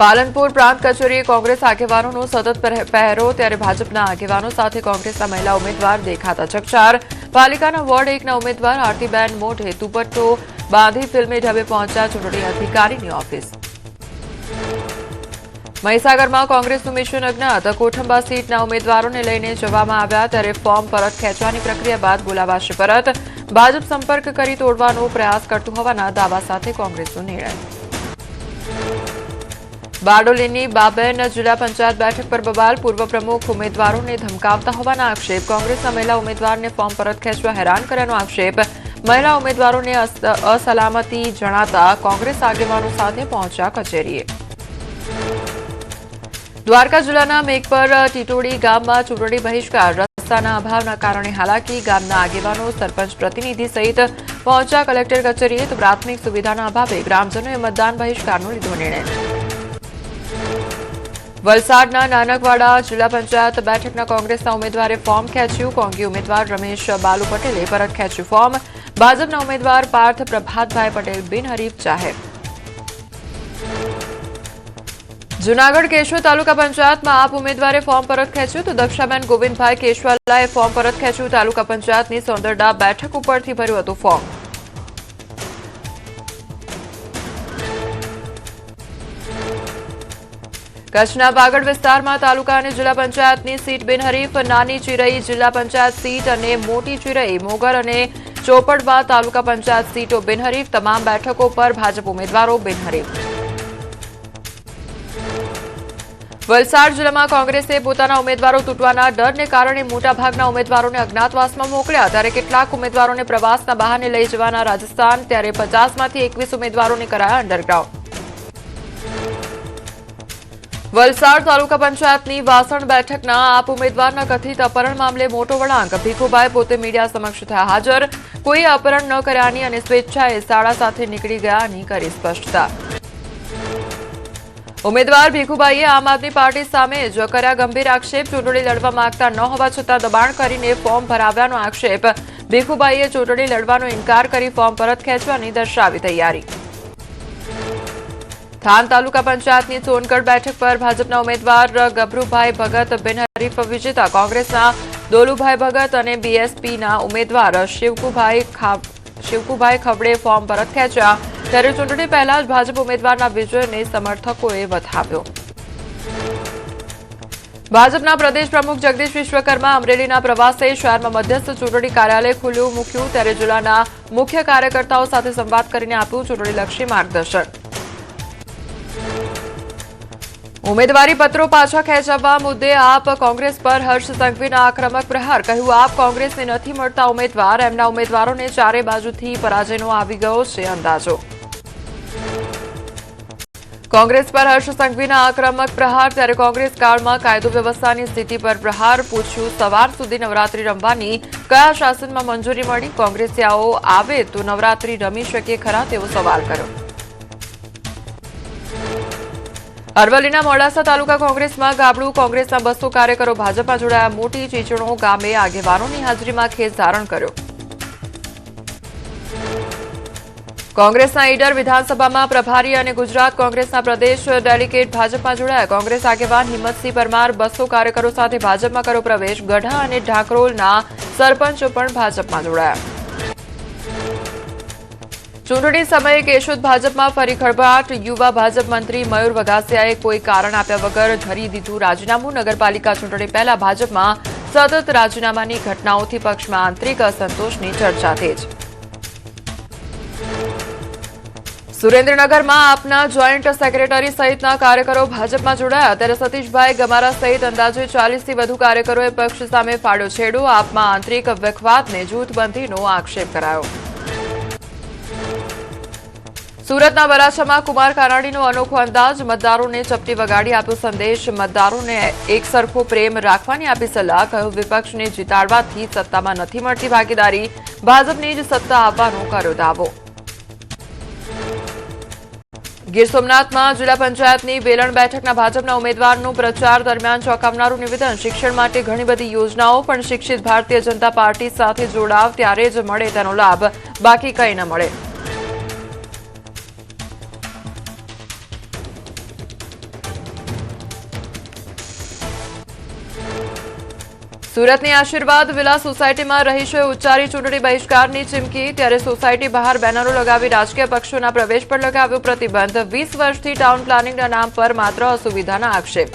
પાલનપુર પ્રાંત કચેરીએ કોંગ્રેસ આગેવાનોનો સતત પહેરો ત્યારે ભાજપના આગેવાનો સાથે કોંગ્રેસના મહિલા ઉમેદવાર દેખાતા ચકચાર પાલિકાના વોર્ડ 1ના ઉમેદવાર આરતીબેન મોઢે દુપટ્ટો બાંધી ફિલ્મી ઢબે પહોંચ્યા ચૂંટણી અધિકારીની ઓફિસ મહીસાગરમાં કોંગ્રેસનું મિશન અજ્ઞાત કોઠંબા સીટના ઉમેદવારોને લઈને જવામાં આવ્યા ત્યારે ફોર્મ પરત ખેંચવાની પ્રક્રિયા બાદ બોલાવાશે પરત ભાજપ સંપર્ક કરી તોડવાનો પ્રયાસ કરતું હોવાના દાવા સાથે કોંગ્રેસનો નિર્ણય બારડોલીની બાબેન જિલ્લા પંચાયત બેઠક પર બબાલ પૂર્વ પ્રમુખ ઉમેદવારોને ધમકાવતા હોવાના આક્ષેપ કોંગ્રેસના મહિલા ઉમેદવારને ફોર્મ પરત ખેંચવા હેરાન કર્યાનો આક્ષેપ મહિલા ઉમેદવારોને અસલામતી જણાતા કોંગ્રેસ આગેવાનો સાથે પહોંચ્યા કચેરીએ દ્વારકા જિલ્લાના મેઘપર ટીટોડી ગામમાં ચૂંટણી બહિષ્કાર રસ્તાના અભાવના કારણે હાલાકી ગામના આગેવાનો સરપંચ પ્રતિનિધિ સહિત પહોંચ્યા કલેક્ટર કચેરીએ તો પ્રાથમિક સુવિધાના અભાવે ગ્રામજનોએ મતદાન બહિષ્કારનો લીધો નિર્ણય વલસાડના નાનકવાડા જિલ્લા પંચાયત બેઠકના કોંગ્રેસના ઉમેદવારે ફોર્મ ખેંચ્યું કોંગી ઉમેદવાર રમેશ બાલુ પટેલે પરત ખેંચ્યું ફોર્મ ભાજપના ઉમેદવાર પાર્થ પ્રભાતભાઈ પટેલ બિનહરીફ જાહેર જૂનાગઢ કેશોદ તાલુકા પંચાયતમાં આપ ઉમેદવારે ફોર્મ પરત ખેંચ્યું તો દક્ષાબેન ગોવિંદભાઈ કેશવાલાએ ફોર્મ પરત ખેંચ્યું તાલુકા પંચાયતની સોંદરડા બેઠક ઉપરથી ભર્યું હતું ફોર્મ કચ્છના વાગડ વિસ્તારમાં તાલુકા અને જિલ્લા પંચાયતની સીટ બિનહરીફ નાની ચિરઈ જિલ્લા પંચાયત સીટ અને મોટી ચિરઈ મોગર અને ચોપડવા તાલુકા પંચાયત સીટો બિનહરીફ તમામ બેઠકો પર ભાજપ ઉમેદવારો બિનહરીફ વલસાડ જિલ્લામાં કોંગ્રેસે પોતાના ઉમેદવારો તૂટવાના ડરને કારણે મોટાભાગના ઉમેદવારોને અજ્ઞાતવાસમાં મોકલ્યા ત્યારે કેટલાક ઉમેદવારોને પ્રવાસના બહાને લઈ જવાના રાજસ્થાન ત્યારે 50માંથી 21 ઉમેદવારોને કરાયા અંડરગ્રાઉન્ડ વલસાડ તાલુકા પંચાયતની વાસણ બેઠકના આપ ઉમેદવારના કથિત અપહરણ મામલે મોટો વળાંક ભીખુભાઈ પોતે મીડિયા સમક્ષ થયા હાજર કોઈએ અપહરણ ન કર્યાની અને સ્વેચ્છાએ શાળા સાથે નીકળી ગયાની કરી સ્પષ્ટતા ઉમેદવાર ભીખુભાઈએ આમ આદમી પાર્ટી સામે જ કર્યા ગંભીર આક્ષેપ ચૂંટણી લડવા માંગતા ન હોવા છતાં દબાણ કરીને ફોર્મ ભરાવ્યાનો આક્ષેપ ભીખુભાઈએ ચૂંટણી લડવાનો ઇનકાર કરી ફોર્મ પરત ખેંચવાની દર્શાવી તૈયારી થાન તાલુકા પંચાયતની સોનગઢ બેઠક પર ભાજપના ઉમેદવાર ગભરુભાઈ ભગત બિનહરીફ વિજેતા કોંગ્રેસના દોલુભાઈ ભગત અને બીએસપીના ઉમેદવાર શિવકુભાઈ ખબડે ફોર્મ પરત ખેંચ્યા ત્યારે ચૂંટણી પહેલા જ ભાજપ ઉમેદવારના વિજયને સમર્થકોએ વધાવ્યો ભાજપના પ્રદેશ પ્રમુખ જગદીશ વિશ્વકર્મા અમરેલીના પ્રવાસે શહેરમાં મધ્યસ્થ ચૂંટણી કાર્યાલય ખુલ્લું મૂક્યું ત્યારે જિલ્લાના મુખ્ય કાર્યકર્તાઓ સાથે સંવાદ કરીને આપ્યું ચૂંટણીલક્ષી માર્ગદર્શન ઉમેદવારી પત્રો પાછા ખેંચવા મુદ્દે આપ કોંગ્રેસ પર હર્ષ સંઘવીના આક્રમક પ્રહાર કહ્યું આપ કોંગ્રેસને નથી મળતા ઉમેદવાર એમના ઉમેદવારોને ચારે બાજુથી પરાજયનો આવી ગયો છે અંદાજો કોંગ્રેસ પર હર્ષ સંઘવીના આક્રમક પ્રહાર ત્યારે કોંગ્રેસ કાળમાં કાયદો વ્યવસ્થાની સ્થિતિ પર પ્રહાર પૂછ્યું સવાર સુધી નવરાત્રી રમવાની કયા શાસનમાં મંજૂરી મળી કોંગ્રેસીયાઓ આવે તો નવરાત્રી રમી શકે ખરા તેવો સવાલ કર્યો અરવલ્લીના મોડાસા તાલુકા કોંગ્રેસમાં ગાબડું કોંગ્રેસના 200 કાર્યકરો ભાજપમાં જોડાયા મોટી ચીચણો ગામે આગેવાનોની હાજરીમાં ખેસ ધારણ કર્યો કોંગ્રેસના ઈડર વિધાનસભામાં પ્રભારી અને ગુજરાત કોંગ્રેસના પ્રદેશ ડેલિગેટ ભાજપમાં જોડાયા કોંગ્રેસ આગેવાન હિંમતસિંહ પરમાર 200 કાર્યકરો સાથે ભાજપમાં કર્યો પ્રવેશ ગઢા અને ઢાકરોલના સરપંચો પણ ભાજપમાં જોડાયા ચૂંટણી સમયે કેશોદ ભાજપમાં ફરી ખળભળાટ યુવા ભાજપ મંત્રી મયુર વઘાસિયાએ કોઈ કારણ આપ્યા વગર ધરી દીધું રાજીનામું નગરપાલિકા ચૂંટણી પહેલા ભાજપમાં સતત રાજીનામાની ઘટનાઓથી પક્ષમાં આંતરિક અસંતોષની ચર્ચા તેજ સુરેન્દ્રનગરમાં આપના જોઈન્ટ સેક્રેટરી સહિતના કાર્યકરો ભાજપમાં જોડાયા ત્યારે સતીશભાઈ ગમારા સહિત અંદાજે 40થી વધુ કાર્યકરોએ પક્ષ સામે ફાડ્યો છેડો આપમાં આંતરિક વિખવાદને જૂથબંધીનો આક્ષેપ કરાયો સુરતના વરાછામાં કુમાર કાનાણીનો અનોખો અંદાજ મતદારોને ચપટી વગાડી આપ્યો સંદેશ મતદારોને એકસરખો પ્રેમ રાખવાની આપી સલાહ કહ્યું વિપક્ષને જીતાડવાથી સત્તામાં નથી મળતી ભાગીદારી ભાજપની જ સત્તા આવવાનો કર્યો દાવો ગીર સોમનાથમાં જિલ્લા પંચાયતની વેલણ બેઠકના ભાજપના ઉમેદવારનું પ્રચાર દરમિયાન ચોંકાવનારું નિવેદન શિક્ષણ માટે ઘણી બધી યોજનાઓ પણ શિક્ષિત ભારતીય જનતા પાર્ટી સાથે જોડાવ ત્યારે જ મળે તેનો લાભ બાકી કંઈ ન મળે સુરતની આશીર્વાદ વિલા સોસાયટીમાં રહીશોએ ઉચ્ચારી ચૂંટણી બહિષ્કારની ચીમકી. ત્યારે સોસાયટી બહાર બેનરો લગાવી રાજકીય પક્ષોના પ્રવેશ પર લગાવ્યો પ્રતિબંધ. 20 વર્ષથી ટાઉન પ્લાનિંગના નામ પર માત્ર અસુવિધાના આક્ષેપ.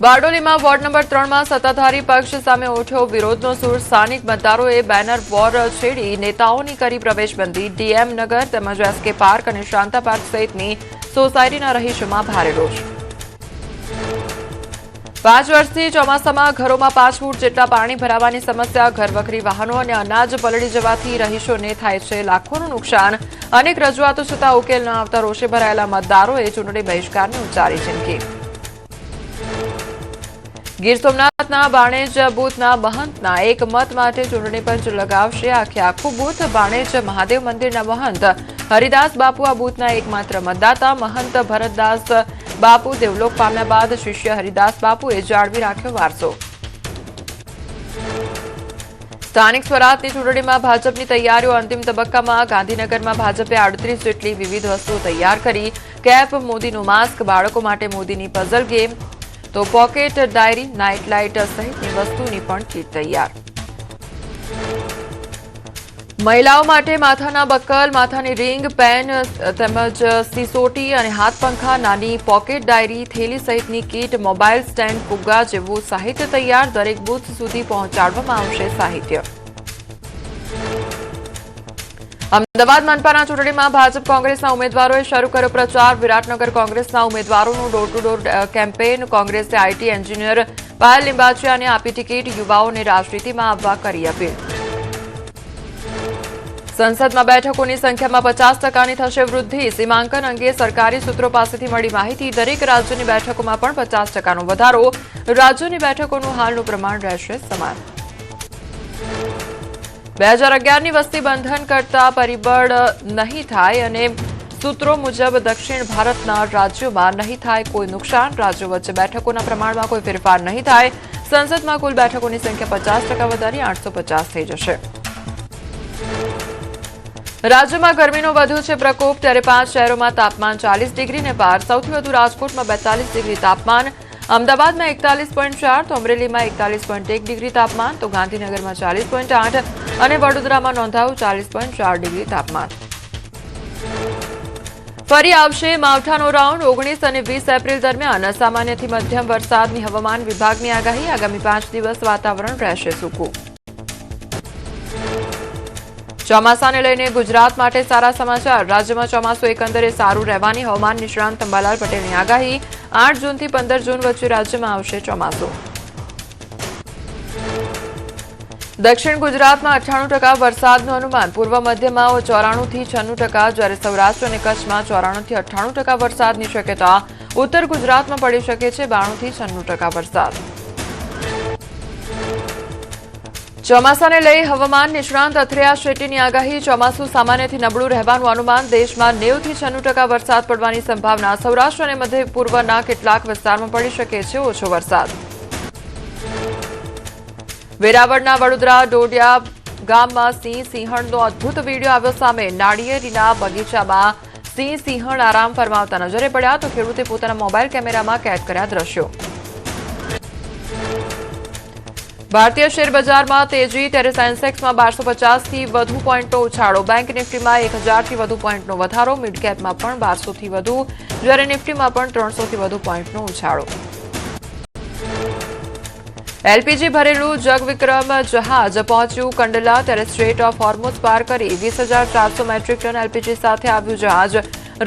બારડોલીમાં વોર્ડ નંબર 3માં સત્તાધારી પક્ષ સામે ઉઠ્યો વિરોધનો સૂર. સ્થાનિક મતદારોએ બેનર વોર છેડી નેતાઓની કરી પ્રવેશબંધી. ડીએમ નગર તેમજ એસકે પાર્ક અને શાંતા પાર્ક સહિતની સોસાયટીના રહીશોમાં ભારે રોષ. 5 વર્ષથી ચોમાસામાં ઘરોમાં 5 ફૂટ જેટલા પાણી ભરાવાની સમસ્યા. ઘરવખરી વાહનો અને અનાજ પલળી જવાથી રહીશોને થાય છે લાખોનું નુકસાન. અનેક રજૂઆતો છતાં ઉકેલ ન આવતા રોષે ભરાયેલા મતદારોએ ચૂંટણી બહિષ્કારની ઉચ્ચારી ચીમકી. ગીર સોમનાથના બાણેજ બૂથના મહંતના એક મત માટે ચૂંટણી પંચ લગાવશે આખું બૂથ. બાણેજ મહાદેવ મંદિરના મહંત હરિદાસ બાપુ આ બૂથના એકમાત્ર મતદાતા. મહંત ભરતદાસ બાપુ દેવલોક પામ્યા બાદ શિષ્ય હરિદાસ બાપુએ જાળવી રાખ્યો વારસો. સ્થાનિક સ્વરાજની ચૂંટણીમાં ભાજપની તૈયારીઓ અંતિમ તબક્કામાં. ગાંધીનગરમાં ભાજપે 38 જેટલી વિવિધ વસ્તુઓ તૈયાર કરી. કેપ, મોદીનું માસ્ક, બાળકો માટે મોદીની પઝલ ગેમ, તો પોકેટ ડાયરી, નાઇટ લાઇટ સહિતની વસ્તુની પણ કીટ તૈયાર. મહિલાઓ માટે માથાના બક્કલ, માથાની રિંગ, પેન તેમજ સિસોટી અને હાથ પંખા, નાની પોકેટ ડાયરી, થેલી સહિતની કીટ, મોબાઈલ સ્ટેન્ડ, ફુગ્ગા જેવું સાહિત્ય તૈયાર. દરેક બૂથ સુધી પહોંચાડવામાં આવશે સાહિત્ય. અમદાવાદ મનપાના ચૂંટણીમાં ભાજપ કોંગ્રેસના ઉમેદવારોએ શરૂ કર્યો પ્રચાર. વિરાટનગર કોંગ્રેસના ઉમેદવારોનું ડોર ટુ ડોર કેમ્પેન. કોંગ્રેસે આઈટી એન્જિનિયર પાયલ લિંબાચિયાને આપી ટિકિટ. યુવાઓને રાજનીતિમાં આવવા કરી અપીલ. સંસદમાં બેઠકોની સંખ્યામાં 50%ની થશે વૃદ્ધિ. સીમાંકન અંગે સરકારી સૂત્રો પાસેથી મળી માહિતી. દરેક રાજ્યની બેઠકોમાં પણ 50%નો વધારો. રાજ્યોની બેઠકોનું હાલનું પ્રમાણ રહેશે સમાન. 2011ની વસ્તી બંધન કરતા પરિબળ નહીં થાય અને સૂત્રો મુજબ દક્ષિણ ભારતના રાજ્યોમાં નહીં થાય કોઈ નુકસાન. રાજ્યો વચ્ચે બેઠકોના પ્રમાણમાં કોઈ ફેરફાર નહીં થાય. સંસદમાં કુલ બેઠકોની સંખ્યા 50% વધારી 850 થઈ જશે. રાજ્યમાં ગરમીનો વધુ છે પ્રકોપ. ત્યારે 5 શહેરોમાં તાપમાન 40 ડિગ્રીને પાર. સૌથી વધુ રાજકોટમાં 42 ડિગ્રી તાપમાન, અમદાવાદમાં 41.4, તો અમરેલીમાં 41.1 ડિગ્રી તાપમાન, તો ગાંધીનગરમાં 40.8 અને વડોદરામાં નોંધાયું 40.4 ડિગ્રી તાપમાન. ફરી આવશે માવઠાનો રાઉન્ડ. 19 અને 20 એપ્રિલ દરમિયાન સામાન્યથી મધ્યમ વરસાદની હવામાન વિભાગની આગાહી. આગામી 5 દિવસ વાતાવરણ રહેશે સૂકું. ચોમાસાને લઈને ગુજરાત માટે સારા સમાચાર. રાજ્યમાં ચોમાસું એકંદરે સારું રહેવાની હવામાન નિષ્ણાંત અંબાલાલ પટેલની આગાહી. 8 જૂનથી 15 જૂન વચ્ચે રાજ્યમાં આવશે ચોમાસું. દક્ષિણ ગુજરાતમાં 98% વરસાદનું અનુમાન. પૂર્વ મધ્યમાં 94% થી 96%, જ્યારે સૌરાષ્ટ્ર અને કચ્છમાં 94% થી 98% વરસાદની શક્યતા. ઉત્તર ગુજરાતમાં પડી શકે છે 92% થી 96% વરસાદ. ચોમાસાને લઈ હવામાન નિષ્ણાંત અથરેયા શેટ્ટીની આગાહી. ચોમાસું સામાન્યથી નબળું રહેવાનું અનુમાન. દેશમાં 90% થી 96% વરસાદ પડવાની સંભાવના. સૌરાષ્ટ્ર અને મધ્ય પૂર્વના કેટલાક વિસ્તારમાં પડી શકે છે ઓછો વરસાદ. વેરાવળના વડોદરા ડોડિયા ગામમાં સિંહ સિંહણનો અદભુત વીડિયો આવ્યો સામે. નાળિયેરીના બગીચામાં સિંહ સિંહણ આરામ ફરમાવતા નજરે પડ્યા, તો ખેડૂતે પોતાના મોબાઈલ કેમેરામાં કેદ કર્યા દ્રશ્યો. ભારતીય શેર બજારમાં તેજી. ત્યારે સેન્સેક્સમાં 1250 થી વધુ પોઈન્ટનો ઉછાળો. બેંક નિફ્ટીમાં 1000 થી વધુ પોઈન્ટનો વધારો. મિડ કેપમાં પણ 1200 થી વધુ, જ્યારે નિફ્ટીમાં પણ 300 થી વધુ પોઈન્ટનો ઉછાળો. એલપીજી ભરેલું જગવિક્રમ જહાજ પહોંચ્યું કંડલા. ત્યારે સ્ટ્રેટ ઓફ હોર્મુઝ પાર કરી 20,400 મેટ્રિક ટન એલપીજી સાથે આવ્યું જહાજ.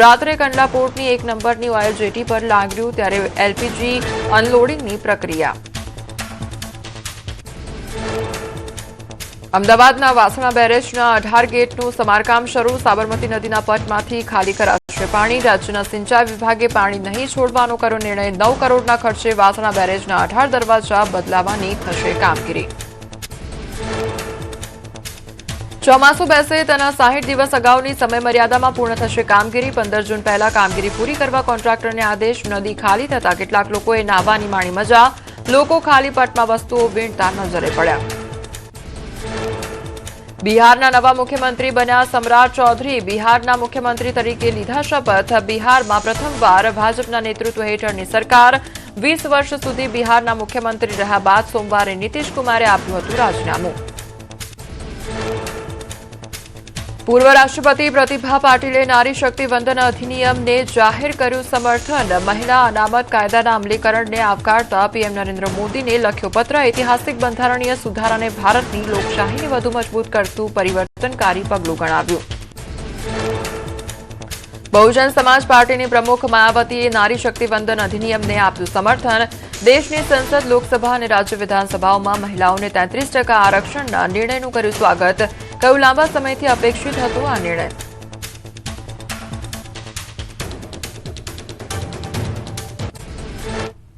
રાત્રે કંડલા પોર્ટની 1 નંબરની ઓઇલ જેટી પર લાગ્યું. ત્યારે એલપીજી અનલોડિંગની પ્રક્રિયા. અમદાવાદના વાસણા બેરેજના 18 ગેટનું સમારકામ શરૂ. સાબરમતી નદીના પટમાંથી ખાલી કરાશે પાણી. રાજ્યના સિંચાઈ વિભાગે પાણી નહીં છોડવાનો કર્યો નિર્ણય. 9 કરોડના ખર્ચે વાસણા બેરેજના 18 દરવાજા બદલાવાની થશે કામગીરી. ચોમાસું બેસે તેના 60 દિવસ અગાઉની સમયમર્યાદામાં પૂર્ણ થશે કામગીરી. 15 જૂન પહેલા કામગીરી પૂરી કરવા કોન્ટ્રાક્ટરને આદેશ. નદી ખાલી થતા કેટલાક લોકોએ નાહવાની માણી મજા. લોકો ખાલી પટમાં વસ્તુઓ વીણતા નજરે પડ્યા. બિહારના નવા મુખ્યમંત્રી બન્યા સમ્રાટ ચૌધરી બિહારના મુખ્યમંત્રી તરીકે લીધા શપથ બિહારમાં પ્રથમવાર ભાજપના નેતૃત્વ હેઠળની સરકાર 20 વર્ષ સુધી બિહારના મુખ્યમંત્રી રહ્યા બાદ સોમવારે નીતિશ કુમારે આપ્યું હતું રાજીનામું પૂર્વ રાષ્ટ્રપતિ પ્રતિભા પાટીલે નારી શક્તિ વંદન અધિનિયમને જાહેર કર્યું સમર્થન મહિલા અનામત કાયદાના અમલીકરણને આવકારતા પીએમ નરેન્દ્ર મોદીને લખ્યો પત્ર ઐતિહાસિક બંધારણીય સુધારાને ભારતની લોકશાહીને વધુ મજબૂત કરતું પરિવર્તનકારી પગલું ગણાવ્યું બહુજન સમાજ પાર્ટીની પ્રમુખ માયાવતીએ નારી શક્તિ વંદન અધિનિયમને આપ્યું સમર્થન દેશની સંસદ લોકસભા અને રાજ્ય વિધાનસભાઓમાં મહિલાઓને 33% આરક્ષણના નિર્ણયનું કર્યું સ્વાગત કહ્યું લાંબા સમયથી અપેક્ષિત હતો આ નિર્ણય